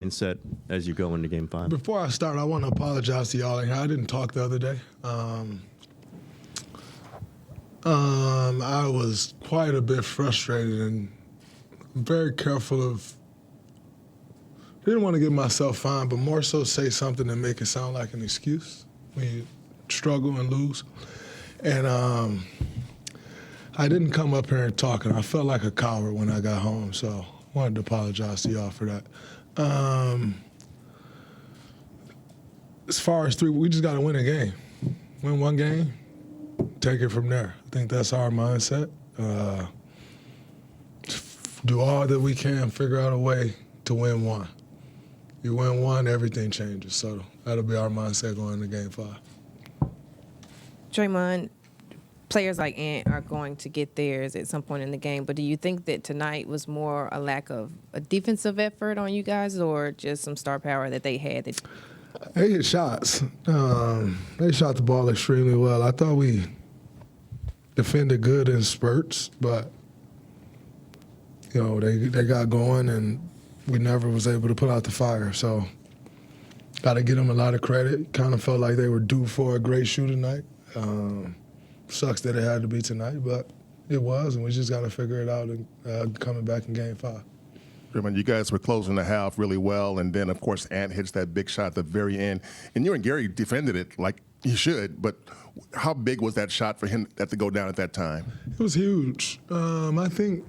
mindset as you go into Game 5? Before I start, I want to apologize to y'all. I didn't talk the other day. I was quite a bit frustrated and very careful of. Didn't want to get myself fined, but more so say something and make it sound like an excuse when you struggle and lose. And I didn't come up here and talk, and I felt like a coward when I got home. So I wanted to apologize to y'all for that. As far as three, we just got to win a game. Win one game, take it from there. I think that's our mindset. Do all that we can, figure out a way to win one. You win one, everything changes. So that'll be our mindset going into Game 5. Draymond, players like Ant are going to get theirs at some point in the game, but do you think that tonight was more a lack of a defensive effort on you guys or just some star power that they had? They hit shots. They shot the ball extremely well. I thought we defended good in spurts, but they got going and we never was able to put out the fire. So got to give them a lot of credit. Kind of felt like they were due for a great shooting night. Sucks that it had to be tonight, but it was, and we just got to figure it out and coming back in Game 5. Draymond, you guys were closing the half really well, and then, of course, Ant hits that big shot at the very end. And you and Gary defended it like you should, but how big was that shot for him to go down at that time? It was huge. I think,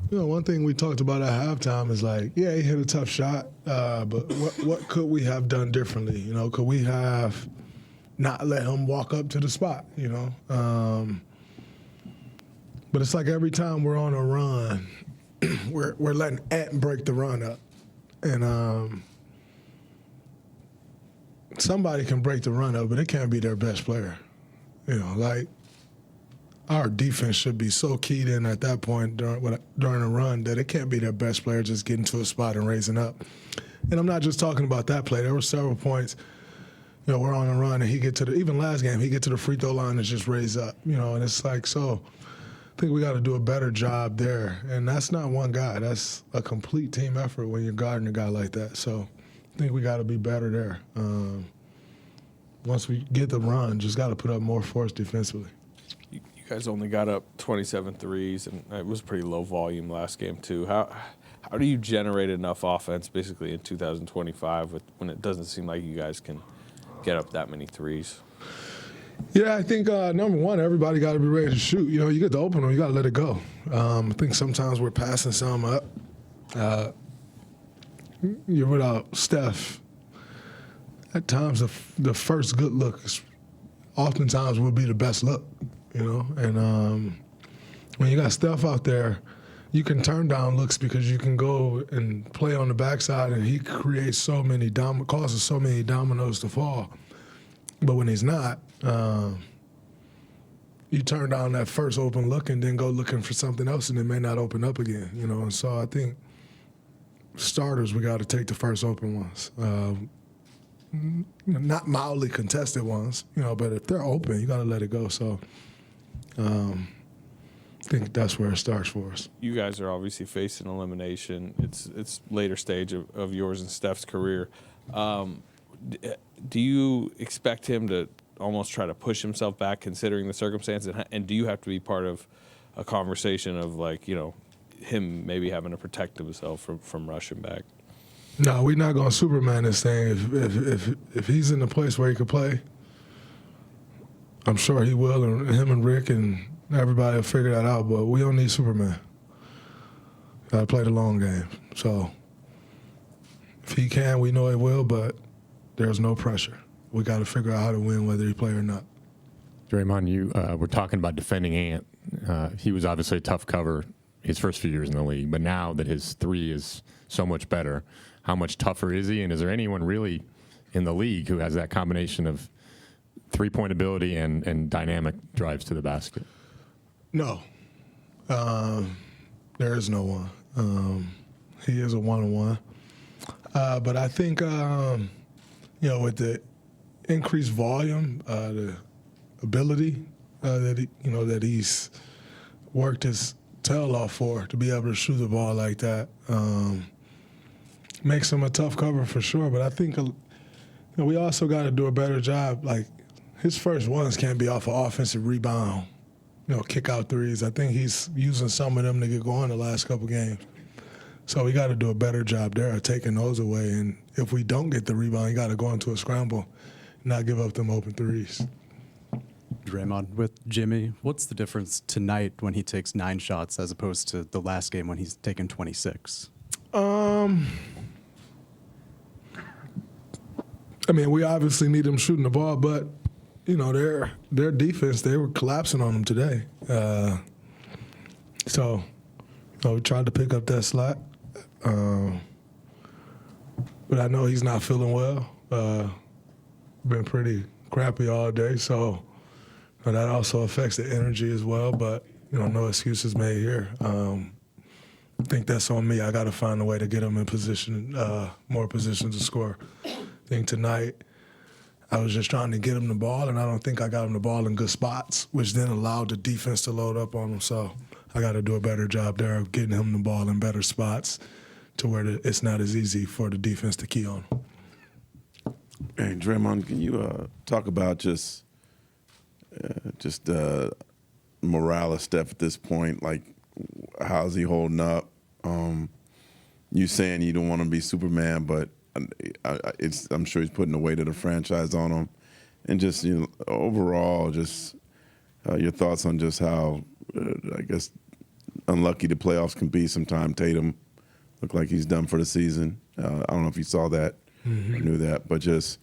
one thing we talked about at halftime is like, yeah, he hit a tough shot, but what could we have done differently? Could we have not let him walk up to the spot, But it's like every time we're on a run, we're letting Ant break the run up. And somebody can break the run up, but it can't be their best player. Our defense should be so keyed in at that point during a run that it can't be their best player just getting to a spot and raising up. And I'm not just talking about that play. There were several points, we're on a run and even last game, he get to the free throw line and just raise up, and it's like, so I think we got to do a better job there. And that's not one guy. That's a complete team effort when you're guarding a guy like that. So I think we got to be better there. Once we get the run, just got to put up more force defensively. You guys only got up 27 threes, and it was pretty low volume last game too. How do you generate enough offense basically in 2025 when it doesn't seem like you guys can get up that many threes? Yeah, I think number one, everybody got to be ready to shoot. You get the opener, you got to let it go. I think sometimes we're passing some up. You're without Steph. At times, the first good look oftentimes will be the best look. And when you got Steph out there, you can turn down looks because you can go and play on the backside, and he creates causes so many dominoes to fall. But when he's not, you turn down that first open look and then go looking for something else, and it may not open up again. And so I think starters, we got to take the first open ones. Not mildly contested ones, but if they're open, you got to let it go. So I think that's where it starts for us. You guys are obviously facing elimination. It's later stage of yours and Steph's career. Do you expect him to almost try to push himself back considering the circumstances? And do you have to be part of a conversation of him maybe having to protect himself from rushing back? No, we're not going to Superman this thing. If he's in a place where he could play, I'm sure he will, and him and Rick and everybody will figure that out, but we don't need Superman. Got to play the long game. So if he can, we know he will, but there's no pressure. We got to figure out how to win whether he play or not. Draymond, you were talking about defending Ant. He was obviously a tough cover his first few years in the league, but now that his three is so much better, how much tougher is he? And is there anyone really in the league who has that combination of three-point ability and dynamic drives to the basket? No. There is no one. He is a one-on-one. But I think, with the increased volume, the ability that he's worked his tail off for to be able to shoot the ball like that, makes him a tough cover for sure. But I think we also got to do a better job. Like, his first ones can't be off an offensive rebound, kick out threes. I think he's using some of them to get going the last couple games. So we got to do a better job there of taking those away. And if we don't get the rebound, you got to go into a scramble, not give up them open threes. Draymond, with Jimmy, what's the difference tonight when he takes 9 shots as opposed to the last game when he's taken 26? I mean, we obviously need them shooting the ball, but their defense, they were collapsing on them today. So we tried to pick up that slack, but I know he's not feeling well. Been pretty crappy all day, so that also affects the energy as well. But no excuses made here. I think that's on me. I got to find a way to get him in position, more position to score. I think tonight I was just trying to get him the ball, and I don't think I got him the ball in good spots, which then allowed the defense to load up on him. So I got to do a better job there of getting him the ball in better spots to where it's not as easy for the defense to key on him. Hey, Draymond, can you talk about just morale of Steph at this point? Like, how's he holding up? You saying you don't want to be Superman, but I'm sure he's putting the weight of the franchise on him. And just overall, just your thoughts on just how I guess unlucky the playoffs can be. Sometimes Tatum looked like he's done for the season. I don't know if you saw that or knew that, but just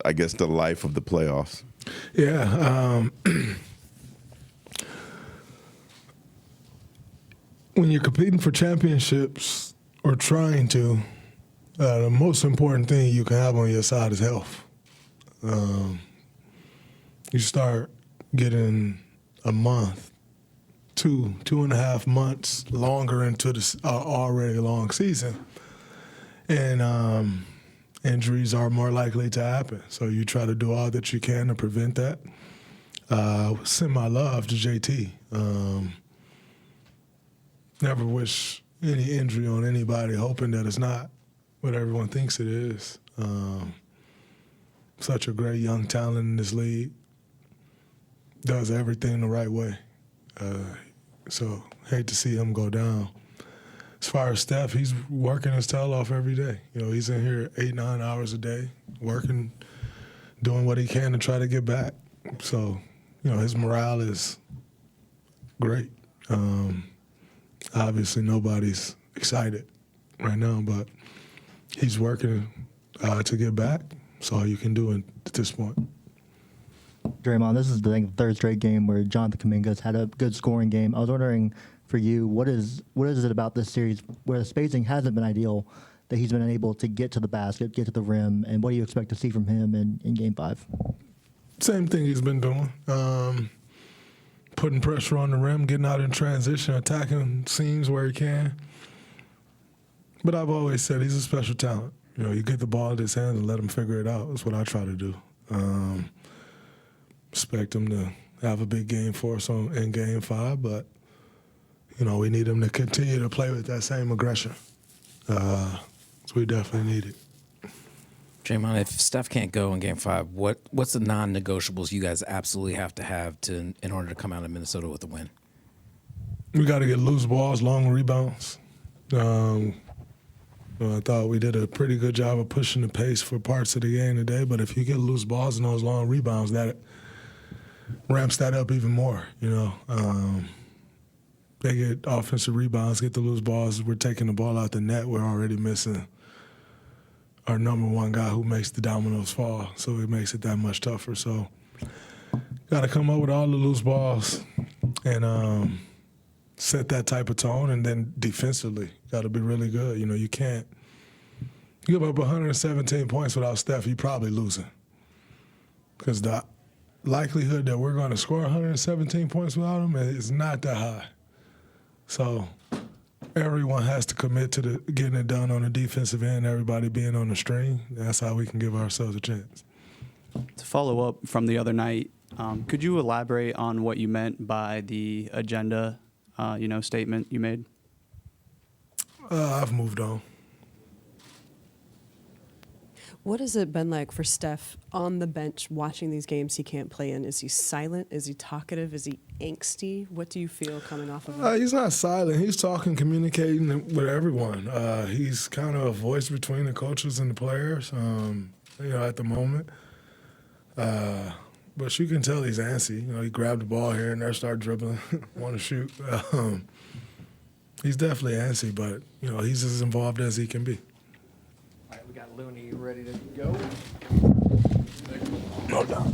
I guess the life of the playoffs. Yeah. When you're competing for championships or trying to, the most important thing you can have on your side is health. You start getting a month, 2.5 months longer into the already long season, and injuries are more likely to happen. So you try to do all that you can to prevent that. Send my love to JT. Never wish any injury on anybody, hoping that it's not what everyone thinks it is. Such a great young talent in this league. Does everything the right way. So hate to see him go down. As far as Steph, he's working his tail off every day. He's in here 8-9 hours a day, working, doing what he can to try to get back. So, his morale is great. Obviously, nobody's excited right now, but he's working to get back. That's all you can do at this point. Draymond, this is the third straight game where Jonathan Kuminga's had a good scoring game. I was wondering for you, what is it about this series where the spacing hasn't been ideal that he's been able to get to the basket, get to the rim, and what do you expect to see from him in Game 5? Same thing he's been doing. Putting pressure on the rim, getting out in transition, attacking seams where he can. But I've always said he's a special talent. You get the ball in his hands and let him figure it out. That's what I try to do. Expect him to have a big game for us in Game 5, but, we need him to continue to play with that same aggression. So we definitely need it. Draymond, if Steph can't go in Game 5, what's the non-negotiables you guys absolutely have to have in order to come out of Minnesota with a win? We got to get loose balls, long rebounds. I thought we did a pretty good job of pushing the pace for parts of the game today, but if you get loose balls and those long rebounds, that ramps that up even more, They get offensive rebounds, get the loose balls. We're taking the ball out the net. We're already missing our number one guy who makes the dominoes fall, so it makes it that much tougher. So got to come up with all the loose balls and set that type of tone, and then defensively got to be really good. You can't give up 117 points without Steph, you're probably losing, because the likelihood that we're going to score 117 points without him is not that high. So everyone has to commit to getting it done on the defensive end, everybody being on the string. That's how we can give ourselves a chance. To follow up from the other night, could you elaborate on what you meant by the agenda, statement you made? I've moved on. What has it been like for Steph on the bench watching these games he can't play in? Is he silent? Is he talkative? Is he angsty? What do you feel coming off of him? He's not silent. He's talking, communicating with everyone. He's kind of a voice between the coaches and the players, at the moment. But you can tell he's antsy. He grabbed the ball here and there, started dribbling, want to shoot. He's definitely antsy, but, he's as involved as he can be. All right, we got Looney ready to go. No doubt.